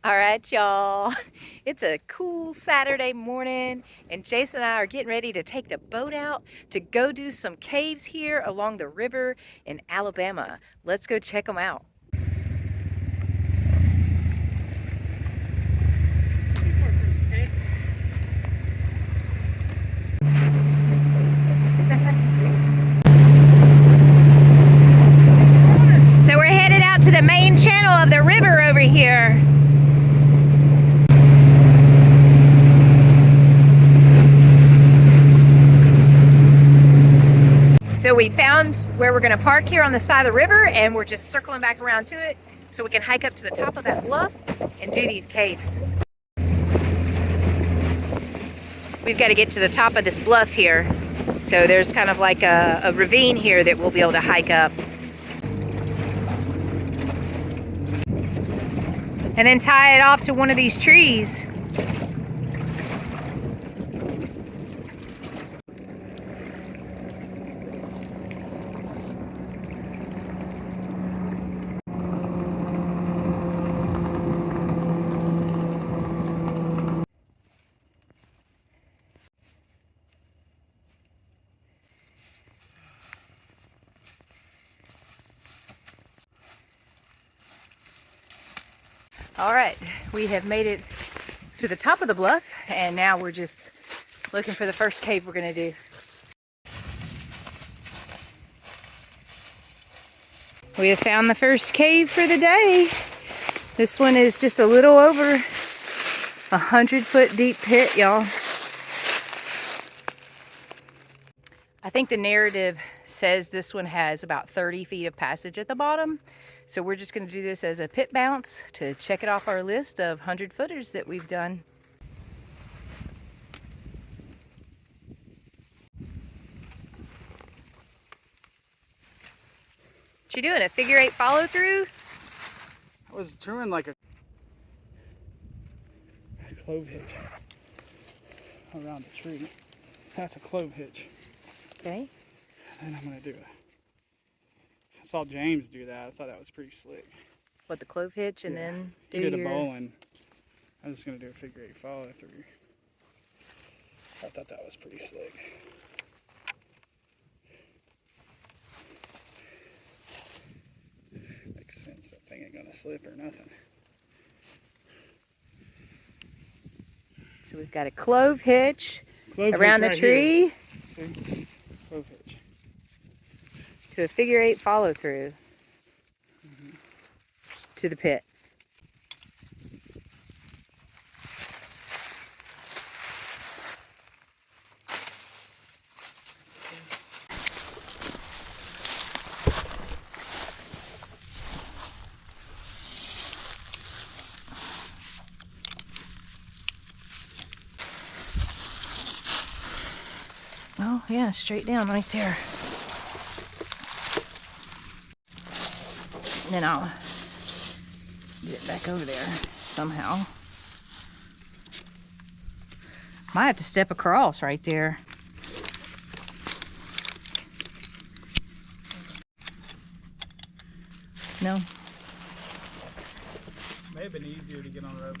All right, y'all. It's a cool Saturday morning, and Jason and I are getting ready to take the boat out to go do some caves here along the river in Alabama. Let's go check them out. So we're headed out to the main channel of the river over here. So we found where we're going to park here on the side of the river, and we're just circling back around to it so we can hike up to the top of that bluff and do these caves. We've got to get to the top of this bluff here. So there's kind of like a ravine here that we'll be able to hike up. And then tie it off to one of these trees. All right, we have made it to the top of the bluff, and now we're just looking for the first cave we're gonna do. We have found the first cave for the day. This one is just a little over 100-foot deep pit, y'all. I think the narrative says this one has about 30 feet of passage at the bottom. So we're just going to do this as a pit bounce to check it off our list of 100-footers that we've done. What you doing, a figure 8 follow through? I was doing like a clove hitch around the tree. That's a clove hitch. Okay. And then I'm going to do it. I saw James do that. I thought that was pretty slick. What, the clove hitch and then do he did your... a bowline. I'm just going to do a figure 8 follow through. I thought that was pretty slick. Makes sense. That thing ain't going to slip or nothing. So we've got a clove hitch around the tree. See? Clove hitch. To a figure 8 follow through. To the pit. Oh yeah, straight down right there. And then I'll get it back over there somehow. Might have to step across right there. No. May have been easier to get on rope.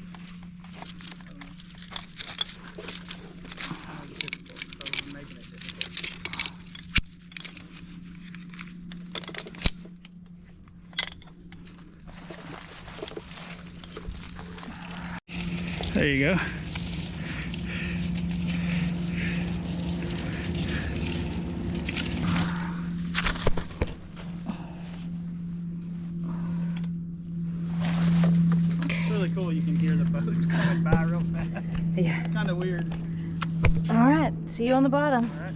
There you go. It's really cool. You can hear the boats coming by real fast. Yeah. It's kind of weird. All right. See you on the bottom. All right.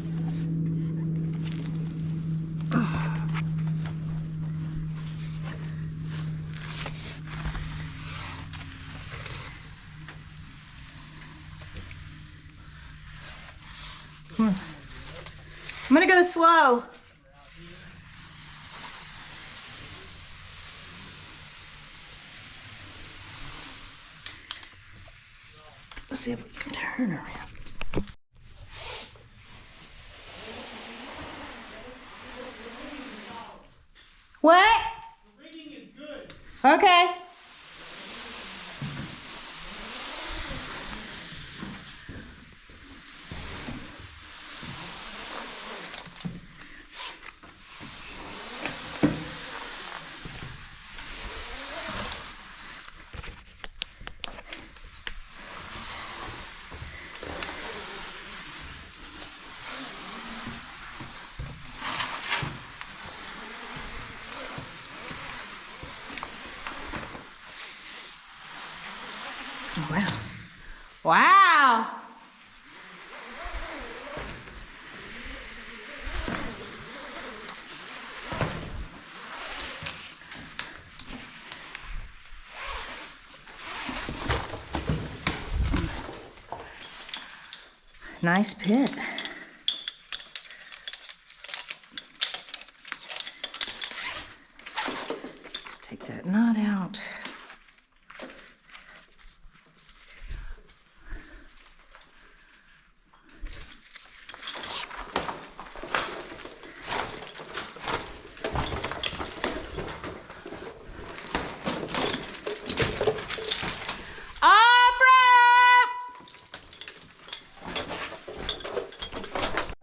I'm gonna go slow. Let's see if we can turn around. What? The rigging is good. Okay. Wow. Wow. Nice pit. Let's take that knot out.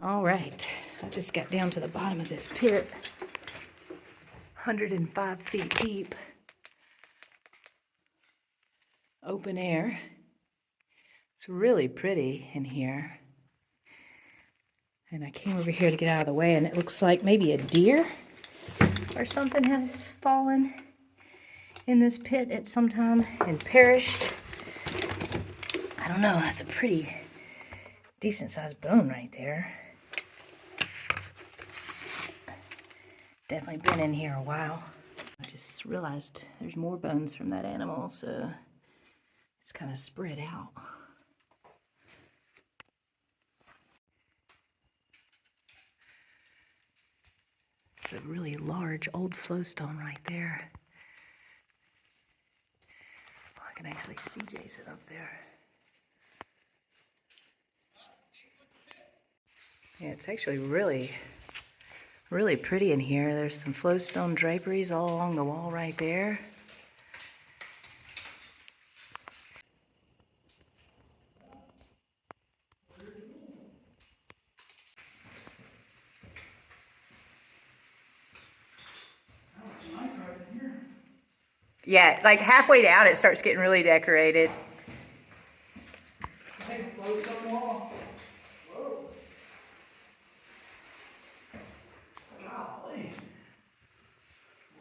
All right, I just got down to the bottom of this pit, 105 feet deep, open air. It's really pretty in here. And I came over here to get out of the way, and it looks like maybe a deer or something has fallen in this pit at some time and perished. I don't know, that's a pretty decent sized bone right there. Definitely been in here a while. I just realized there's more bones from that animal, so it's kind of spread out. It's a really large old flowstone right there. Oh, I can actually see Jason up there. Yeah, it's actually really pretty in here. There's some flowstone draperies all along the wall right there. Yeah, like halfway down it starts getting really decorated. Take a flowstone wall. Whoa. Golly.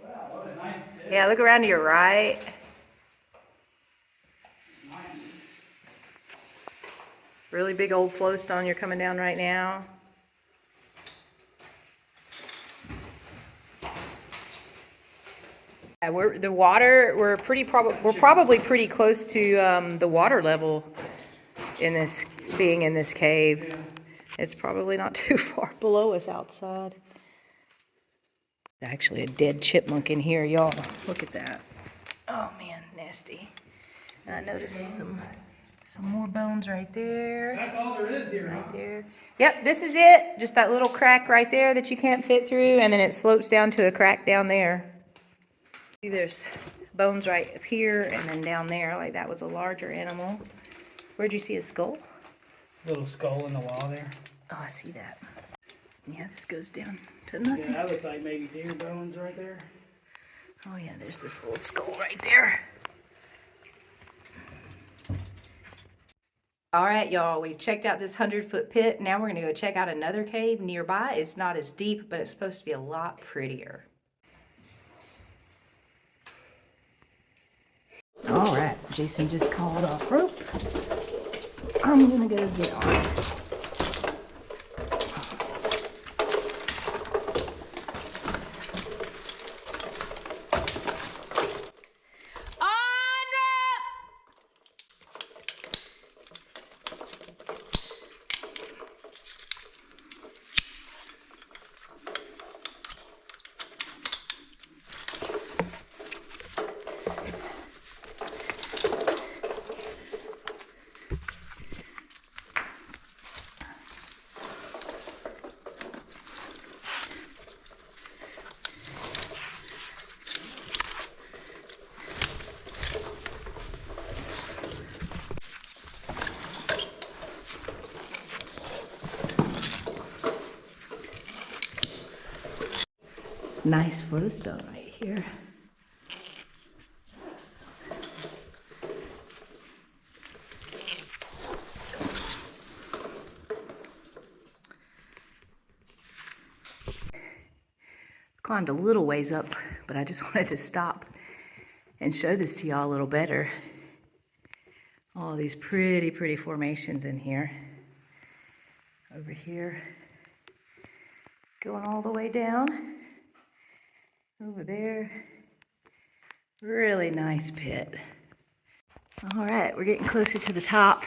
Wow, what a nice pit. Yeah, look around to your right. Nice. Really big old flowstone you're coming down right now. Yeah, we're probably pretty close to the water level in this cave. Yeah. It's probably not too far below us outside. Actually a dead chipmunk in here, y'all. Look at that. Oh man, nasty. And I noticed some more bones right there. That's all there is here, Right huh? there. Yep, this is it. Just that little crack right there that you can't fit through, and then it slopes down to a crack down there. See, there's bones right up here and then down there, like that was a larger animal. Where'd you see a skull? Little skull in the wall there. Oh, I see that. Yeah, this goes down to nothing. Yeah, that looks like maybe deer bones right there. Oh yeah, there's this little skull right there. All right, y'all, we've checked out this 100-foot pit. Now we're gonna go check out another cave nearby. It's not as deep, but it's supposed to be a lot prettier. All right, Jason just called off rope. I'm gonna go get on. Nice flowstone right here. Climbed a little ways up, but I just wanted to stop and show this to y'all a little better. All these pretty, pretty formations in here. Over here, going all the way down. Over there, really nice pit. All right, we're getting closer to the top.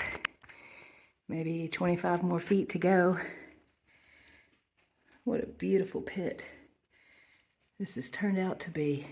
Maybe 25 more feet to go. What a beautiful pit this has turned out to be.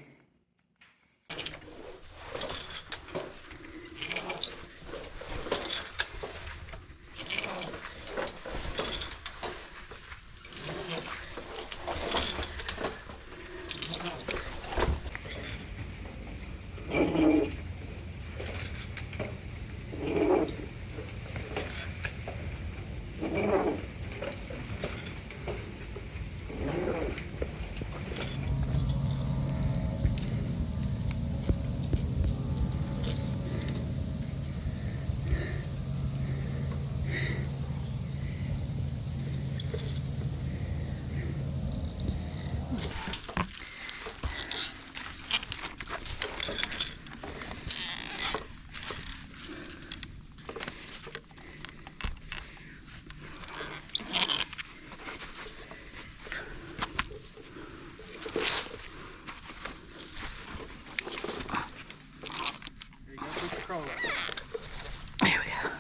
There we go.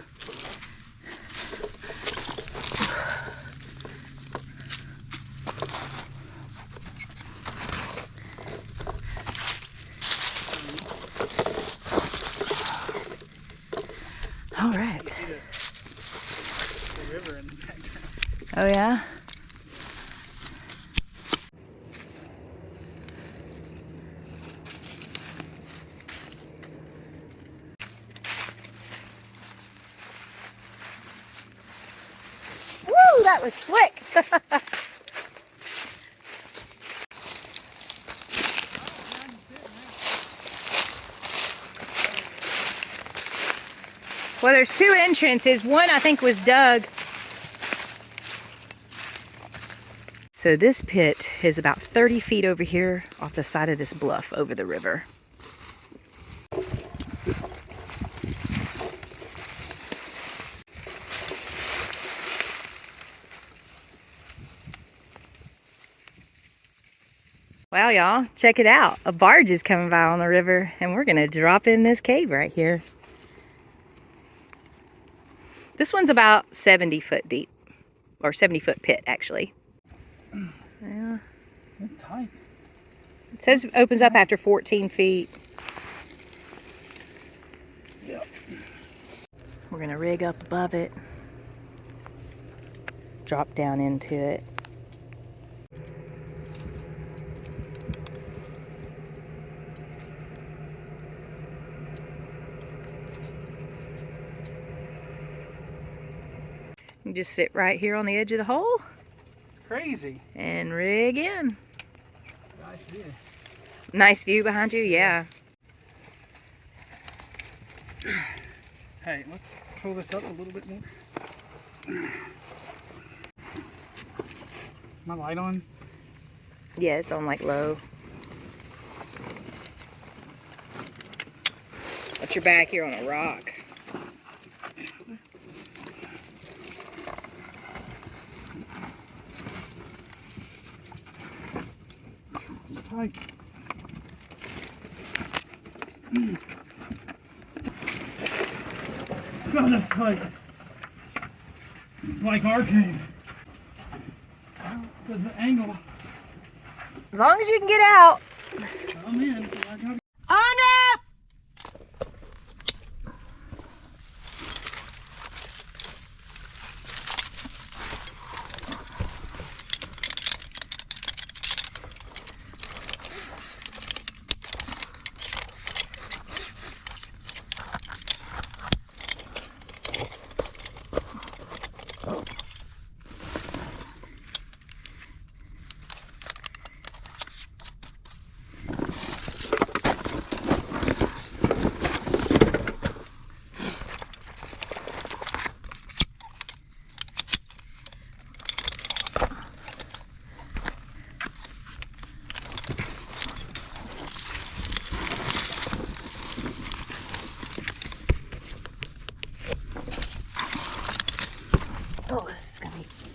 All right. The river in the background. Oh yeah? Woo, that was slick. Well, there's two entrances. One I think was dug. So this pit is about 30 feet over here off the side of this bluff over the river. Wow, y'all, check it out. A barge is coming by on the river, and we're gonna drop in this cave right here. This one's about 70 foot deep, or 70 foot pit, actually. Yeah. It's tight. It says it opens up after 14 feet. Yep. We're gonna rig up above it, drop down into it. You just sit right here on the edge of the hole It's crazy. and rig in. It's a nice view. Nice view behind you, yeah. Hey, let's pull this up a little bit more. My light on? Yeah, it's on like low. But you're back here on a rock. It's tight. God, that's tight. It's like our cave. Because the angle. As long as you can get out. I'm in. I gotta... On up!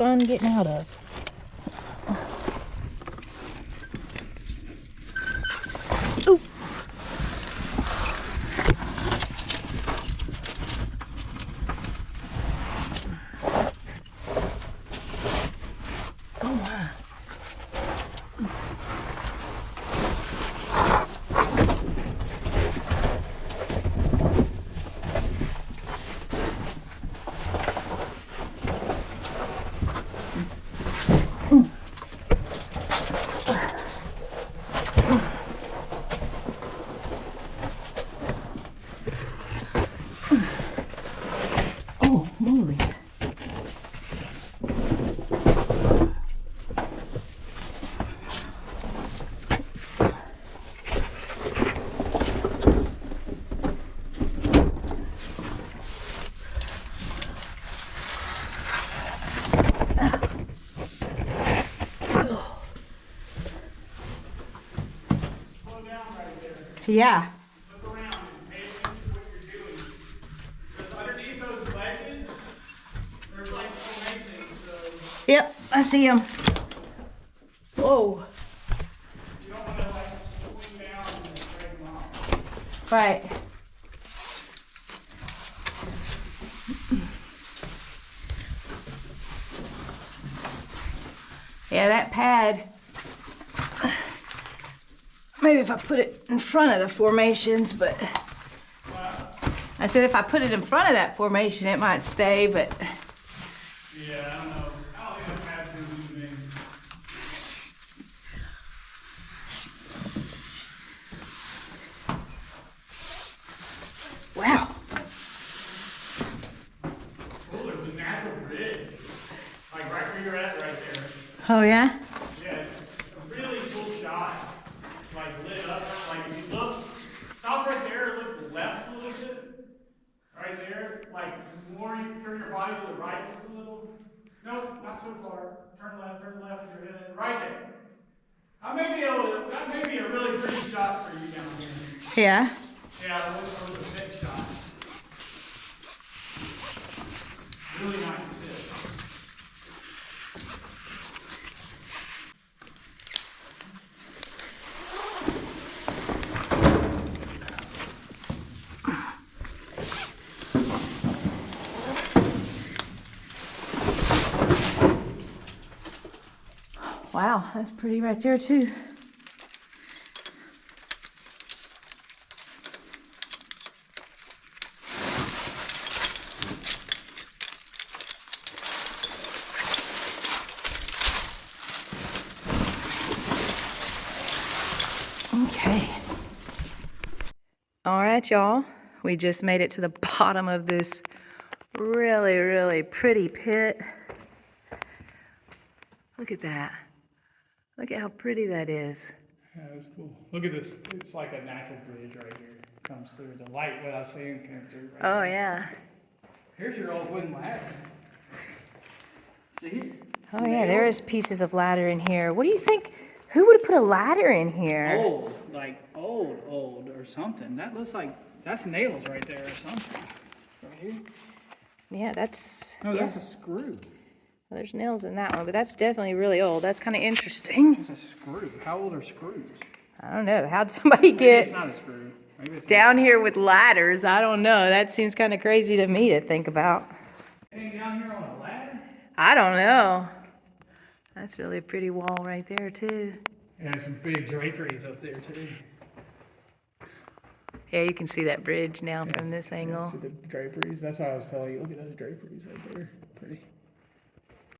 fun getting out of. Ooh. Oh my. Oh, moly. Yeah. Look around and pay attention to what you're doing. Because underneath those ledges, there's like formations. So Yep, I see him. Whoa. you don't want to like swing down and break them off. Right. Yeah, that pad. Maybe if I put it in front of the formations, but I said if I put it in front of that formation, it might stay, but Yeah, I don't know. I don't think I've had to do anything. wow. Oh, there's a natural bridge. Like right where you're at right there. Oh, yeah? Yeah, it's a really cool shot. Like lit up. Like if you look, stop right there, look left a little bit. Right there. Like the more you turn your body to the right just a little. Nope, not so far. Turn left with your head. Right there. That may be a really pretty shot for you down here. Yeah. Yeah, that was a sick shot. Really nice sit. Wow, that's pretty right there, too. Okay. All right, y'all. We just made it to the bottom of this really, really pretty pit. Look at that. Look at how pretty that is. Yeah, that's cool. Look at this. It's like a natural bridge right here. Comes through. The light without seeing came through right Oh, there. yeah. Here's your old wooden ladder. See? Oh, yeah, there is pieces of ladder in here. What do you think? Who would have put a ladder in here? Old, like old or something. That looks like, that's nails right there or something. Right here. Yeah, that's... No, yeah. that's a screw. Well, there's nails in that one, but that's definitely really old. That's kind of interesting. That's a screw. How old are screws? I don't know. How'd somebody Maybe get it's not a screw. Maybe it's down here with ladders? I don't know. That seems kind of crazy to me to think about. hang down here on a ladder? I don't know. That's really a pretty wall right there, too. And some big draperies up there too. Yeah, you can see that bridge now from this Yeah, angle. see the draperies? That's what I was telling you. Look at those draperies right there. Pretty.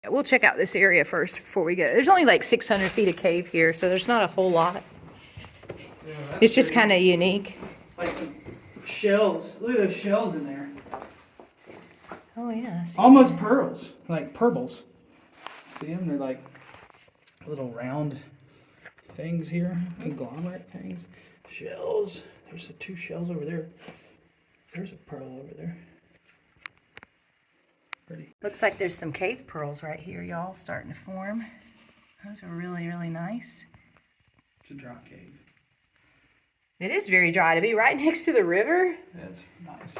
We'll check out this area first before we go. There's only like 600 feet of cave here, so there's not a whole lot. Yeah, It's just kind of unique. like some shells. Look at those shells in there. Oh, yeah. I see. Almost pearls, like purples. See them? They're like little round things here, conglomerate things. Shells. There's the two shells over there. There's a pearl over there. Pretty. Looks like there's some cave pearls right here, y'all, starting to form. Those are really, really nice. It's a dry cave. It is very dry to be right next to the river. That's nice.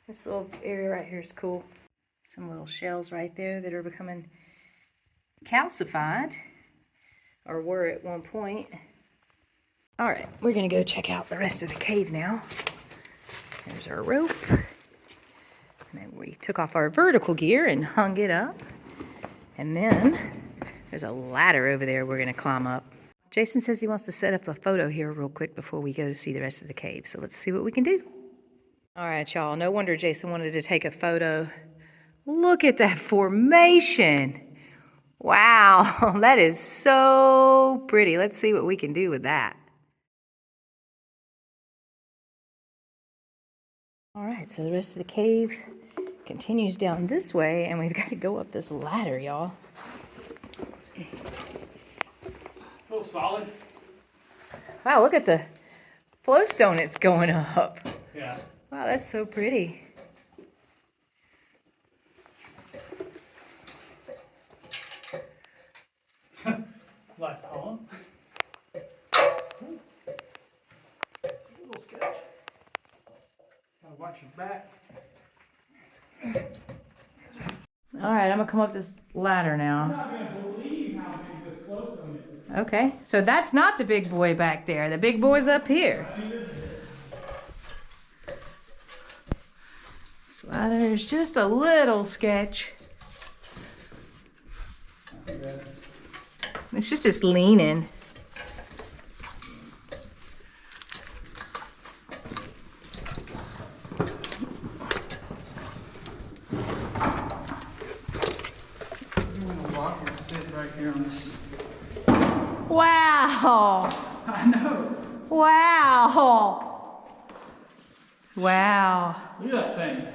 This little area right here is cool. Some little shells right there that are becoming calcified, or were at one point. All right, we're gonna go check out the rest of the cave now. There's our rope. And then we took off our vertical gear and hung it up. And then there's a ladder over there we're gonna climb up. Jason says he wants to set up a photo here real quick before we go to see the rest of the cave. So let's see what we can do. All right, y'all, no wonder Jason wanted to take a photo. Look at that formation. Wow, that is so pretty. Let's see what we can do with that. All right, so the rest of the cave continues down this way, and we've got to go up this ladder, y'all. Feel solid? Wow, look at the flowstone it's going up. Yeah. Wow, that's so pretty. Like poem. It's a little sketch. Gotta watch your back. All right, I'm gonna come up this ladder You're now. not gonna believe how big this glowstone is. Okay, so that's not the big boy back there. The big boy's up here. This ladder is just a little sketch. It's just leaning. Walk and sit right here on this. Wow! I know. Wow! Wow. Look at that thing.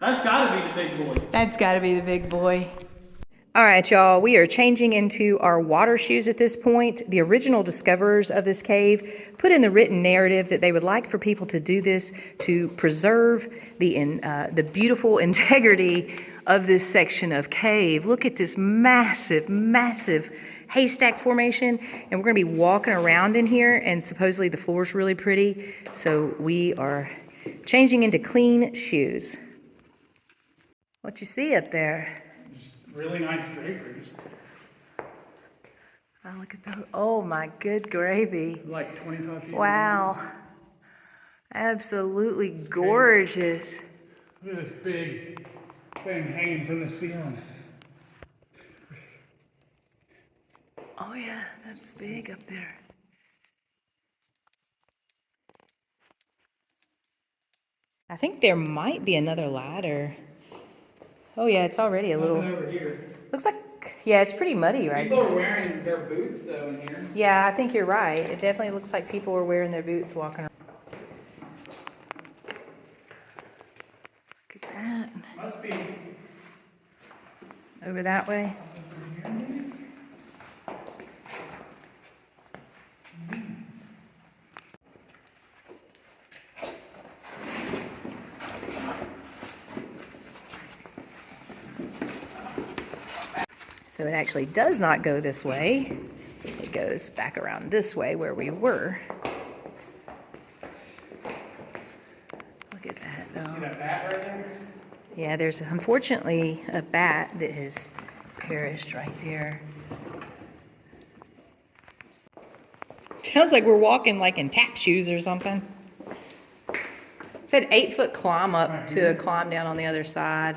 That's gotta be the big boy. That's gotta be the big boy. All right, y'all, we are changing into our water shoes at this point. The original discoverers of this cave put in the written narrative that they would like for people to do this to preserve the beautiful integrity of this section of cave. Look at this massive, massive haystack formation, and we're gonna be walking around in here, and supposedly the floor is really pretty, so we are changing into clean shoes. What you see up there? Really nice draperies. Oh, look at those. Oh my good gravy. Like 25 feet. Wow. Absolutely gorgeous. Look at this big thing hanging from the ceiling. Oh yeah, that's big up there. I think there might be another ladder. Oh yeah, it's already a little. Nothing over here. Looks like, yeah, it's pretty muddy right People there. are wearing their boots though in here. Yeah, I think you're right. It definitely looks like people were wearing their boots walking around. Look at that. Must be. Over that way. So it actually does not go this way. It goes back around this way where we were. Look at that See though. that bat right there? Yeah, there's unfortunately a bat that has perished right there. Sounds like we're walking like in tap shoes or something. It said 8-foot climb up to a climb down on the other side.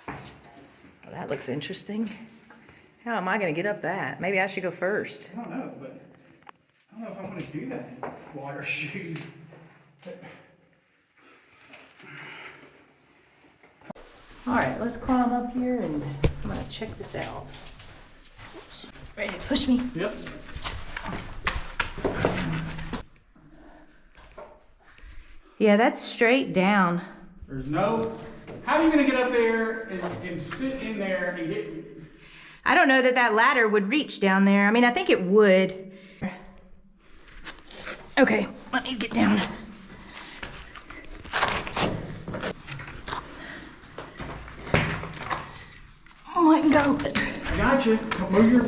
Well, that looks interesting. How am I going to get up that? Maybe I should go first. I don't know, but I don't know if I want to do that in water shoes. All right, let's climb up here and I'm going to check this out. Ready to push me? Yep. Yeah, that's straight down. There's no. How are you going to get up there and sit in there and get? I don't know that that ladder would reach down there. I mean, I think it would. Okay, let me get down. Oh, I can go. I got you. Move your.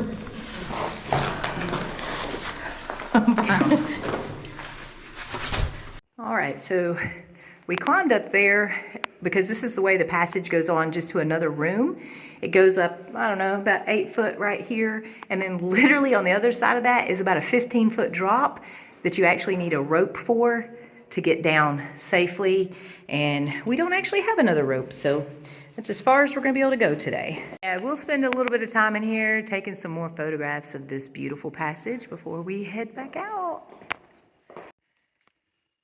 All right, so We climbed up there because this is the way the passage goes on just to another room. It goes up, I don't know, about 8 foot right here. And then literally on the other side of that is about a 15-foot drop that you actually need a rope for to get down safely. And we don't actually have another rope, so that's as far as we're gonna be able to go today. Yeah, we'll spend a little bit of time in here taking some more photographs of this beautiful passage before we head back out.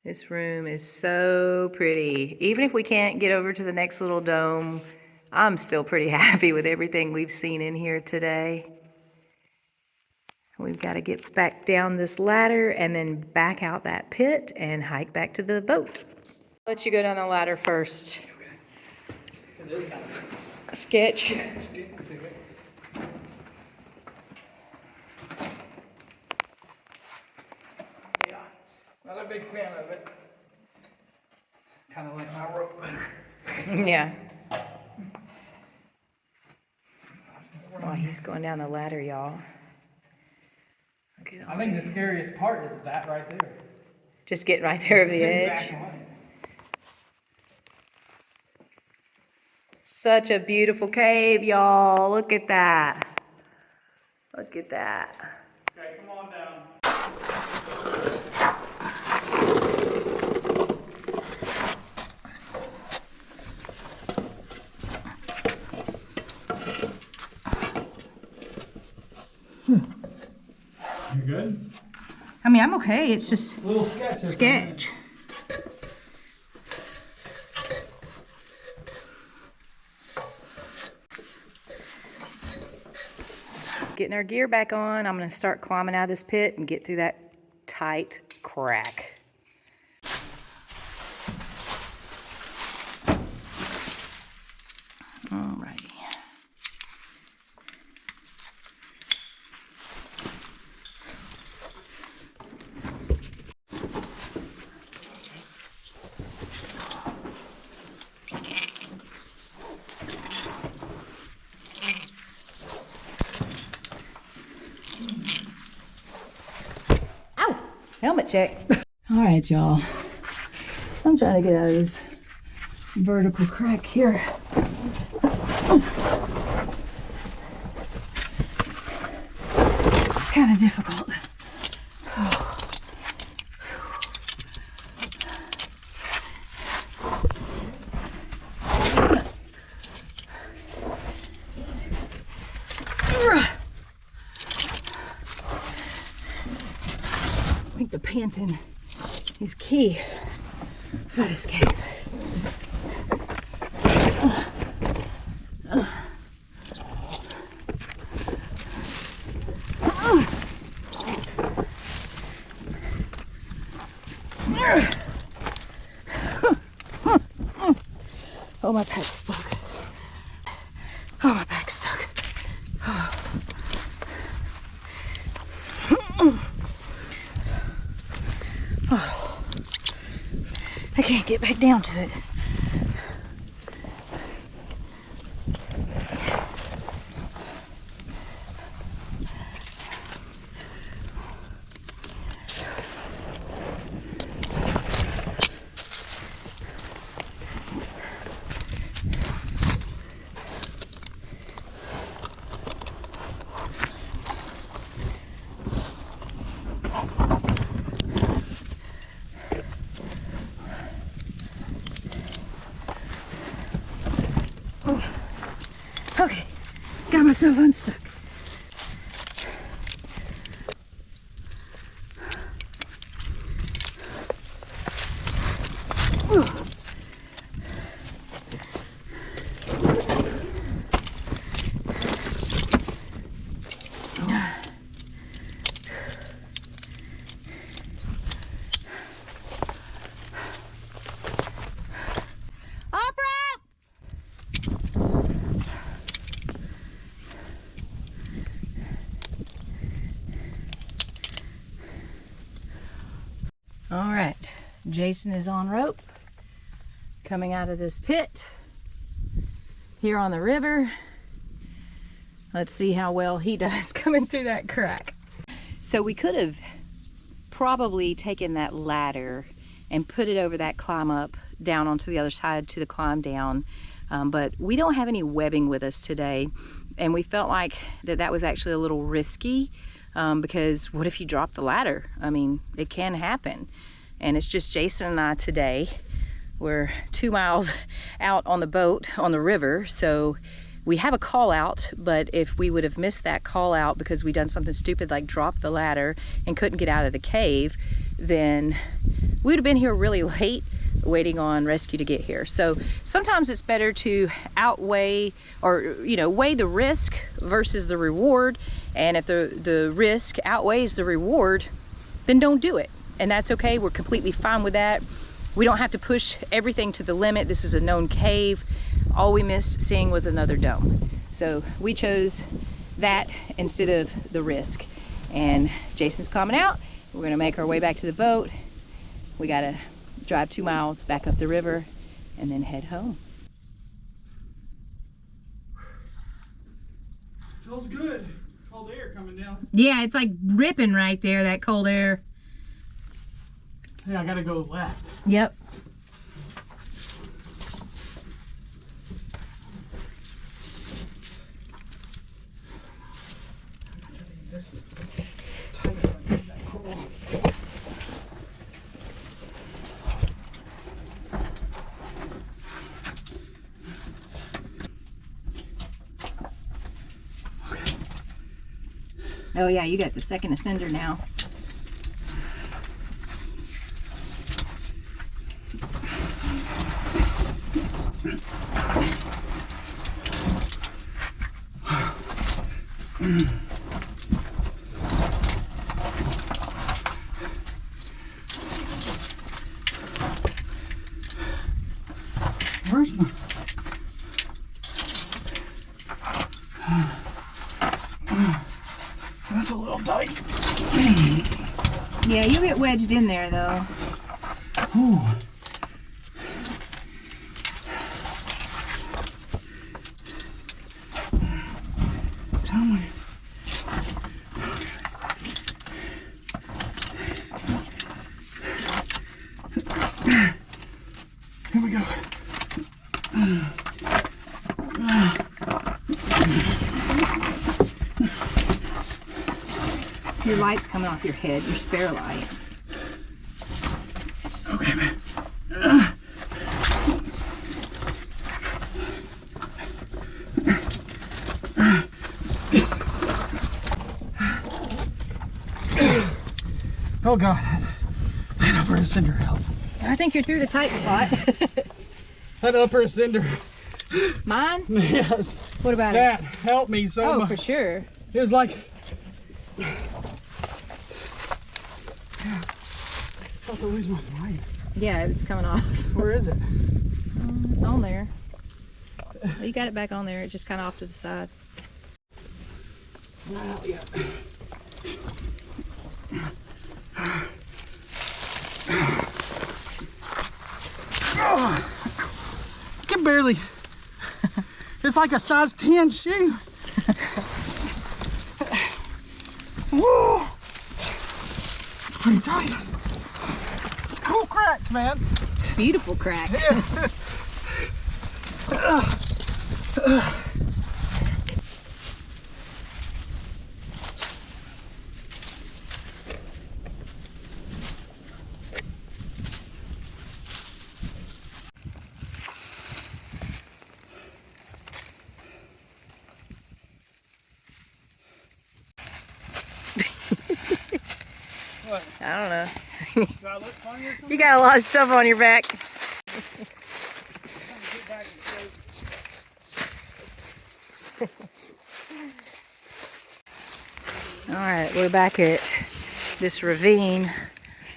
This room is so pretty. Even if we can't get over to the next little dome, I'm still pretty happy with everything we've seen in here today. We've got to get back down this ladder and then back out that pit and hike back to the boat. I'll let you go down the ladder first. Sketch. Not a big fan of it. Kind of like my rope better. Yeah. Well, he's going down the ladder, y'all. I think the scariest part is that right there. Just getting right there over the edge. Such a beautiful cave, y'all. Look at that. Look at that. Okay, come on down. You good? I mean, I'm okay. It's just Little sketch. sketch. Getting our gear back on. I'm going to start climbing out of this pit and get through that tight crack. Alrighty. Ow! Helmet check. Alright, y'all. I'm trying to get out of this vertical crack here. It's kind of difficult. I think the panting is key for this cave. Oh, my back's stuck. Oh, my back's stuck. I can't get back down to it. Okay, got myself unstuck. All right, Jason is on rope, coming out of this pit here on the river. Let's see how well he does coming through that crack. So we could have probably taken that ladder and put it over that climb up down onto the other side to the climb down. But we don't have any webbing with us today, and we felt like that was actually a little risky, because what if you drop the ladder? I mean, it can happen. And it's just Jason and I today. We're 2 miles out on the boat on the river, so we have a call out, but if we would have missed that call out because we done something stupid like drop the ladder and couldn't get out of the cave, then we would have been here really late waiting on rescue to get here. So sometimes it's better to outweigh, or weigh the risk versus the reward, and if the risk outweighs the reward, then don't do it. And that's okay. We're completely fine with that. We don't have to push everything to the limit. This is a known cave. All we missed seeing was another dome. So we chose that instead of the risk. And Jason's coming out. We're gonna make our way back to the boat. We gotta drive 2 miles back up the river and then head home. Feels good. Cold air coming down. Yeah, it's like ripping right there, that cold air. Yeah, I gotta go left. Yep. Oh yeah, you got the second ascender now. Where's my... That's a little tight. Yeah, you get wedged in there though. Ooh. Tell me. Here we go. Your light's coming off your head, your spare light. Okay, man. Oh God, that upper ascender help. I think you're through the tight spot. That upper ascender. Mine? Yes. What about That it? helped me so Oh, much. for sure. It was like, I felt to lose my flight. Yeah, it was coming off. Where is it? It's on there. Oh, you got it back on there. It's just kind of off to the side. Not out yet. Oh, I can barely. It's like a size 10 shoe. Whoa. It's pretty tight. It's cool crack, man. Beautiful crack. What? I don't know. Do I look funny or something? You got a lot of stuff on your back. Get back in the All right, we're back at this ravine.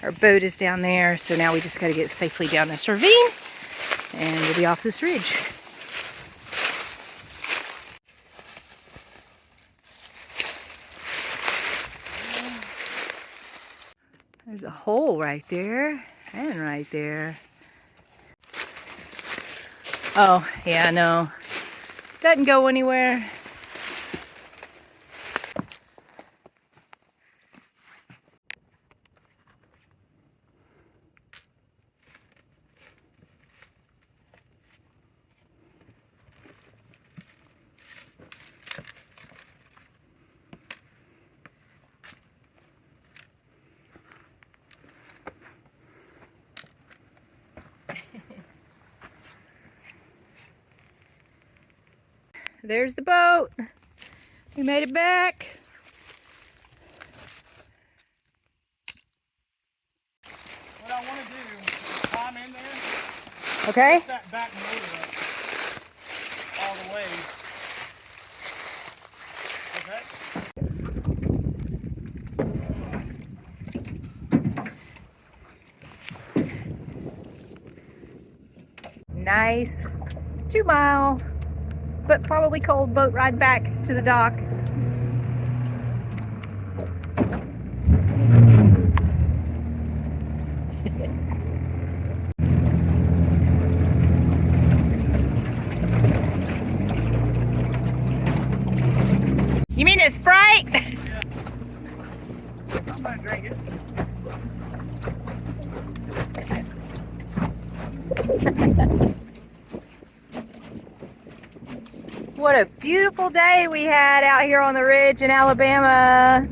Our boat is down there, so now we just got to get safely down this ravine, and we'll be off this ridge. There's a hole right there, and right there. Oh, yeah, no. Doesn't go anywhere. There's the boat. We made it back. What I want to do is climb in there, Okay. put that back motor up all the way. Okay? Nice 2-mile, but probably cold boat ride back to the dock. You mean a Sprite? Yeah. I'm gonna drink it. What a beautiful day we had out here on the ridge in Alabama.